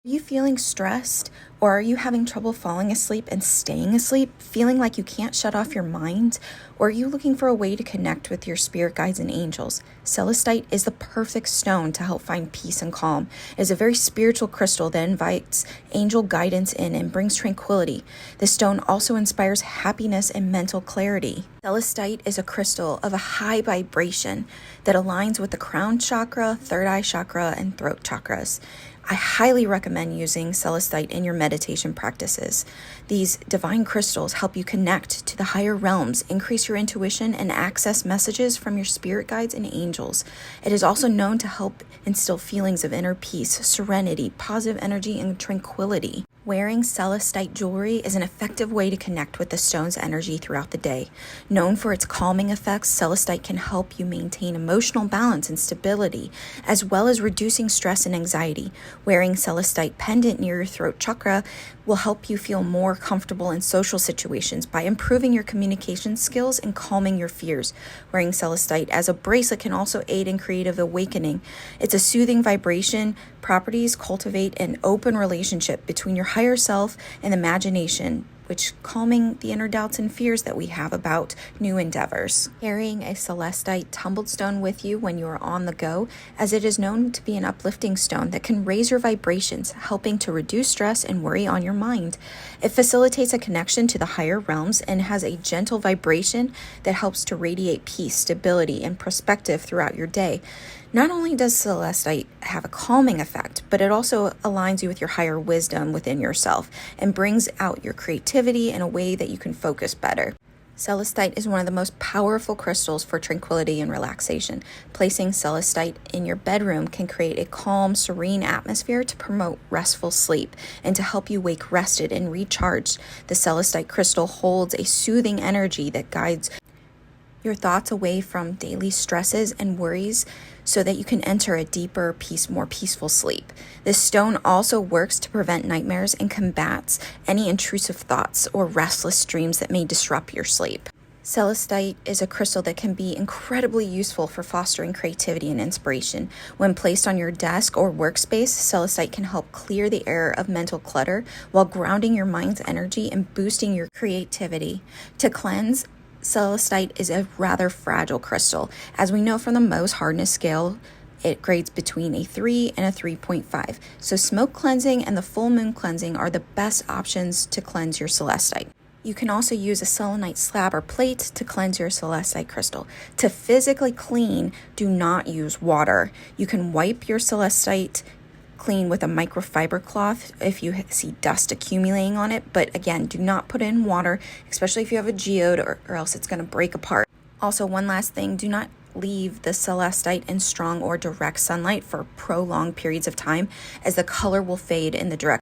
Are you feeling stressed, or are you having trouble falling asleep and staying asleep, feeling like you can't shut off your mind? Or are you looking for a way to connect with your spirit guides and angels? Celestite is the perfect stone to help find peace and calm. It is a very spiritual crystal that invites angel guidance in and brings tranquility. The stone also inspires happiness and mental clarity. Celestite is a crystal of a high vibration that aligns with the crown chakra, third eye chakra, and throat chakras. I highly recommend using Celestite in your meditation practices. These divine crystals help you connect to the higher realms, increase your intuition, and access messages from your spirit guides and angels. It is also known to help instill feelings of inner peace, serenity, positive energy, and tranquility. Wearing Celestite jewelry is an effective way to connect with the stone's energy throughout the day. Known for its calming effects, Celestite can help you maintain emotional balance and stability, as well as reducing stress and anxiety. Wearing Celestite pendant near your throat chakra will help you feel more comfortable in social situations by improving your communication skills and calming your fears. Wearing Celestite as a bracelet can also aid in creative awakening. It's a soothing vibration. Properties cultivate an open relationship between your higher self and imagination, which calming the inner doubts and fears that we have about new endeavors. Carrying a Celestite tumbled stone with you when you are on the go, as it is known to be an uplifting stone that can raise your vibrations, helping to reduce stress and worry on your mind. It facilitates a connection to the higher realms and has a gentle vibration that helps to radiate peace, stability, and perspective throughout your day. Not only does Celestite have a calming effect, but it also aligns you with your higher wisdom within yourself and brings out your creativity in a way that you can focus better. Celestite is one of the most powerful crystals for tranquility and relaxation. Placing Celestite in your bedroom can create a calm, serene atmosphere to promote restful sleep and to help you wake rested and recharged. The Celestite crystal holds a soothing energy that guides your thoughts away from daily stresses and worries so that you can enter a deeper, more peaceful sleep. This stone also works to prevent nightmares and combats any intrusive thoughts or restless dreams that may disrupt your sleep. Celestite is a crystal that can be incredibly useful for fostering creativity and inspiration. When placed on your desk or workspace, Celestite can help clear the air of mental clutter while grounding your mind's energy and boosting your creativity. To cleanse, Celestite is a rather fragile crystal. As we know from the Mohs hardness scale, it grades between a 3 and a 3.5. So smoke cleansing and the full moon cleansing are the best options to cleanse your Celestite. You can also use a selenite slab or plate to cleanse your Celestite crystal. To physically clean, do not use water. You can wipe your Celestite clean with a microfiber cloth if you see dust accumulating on it, but again, do not put in water, especially if you have a geode, or else it's going to break apart. Also, one last thing, do not leave the Celestite in strong or direct sunlight for prolonged periods of time, as the color will fade in the direct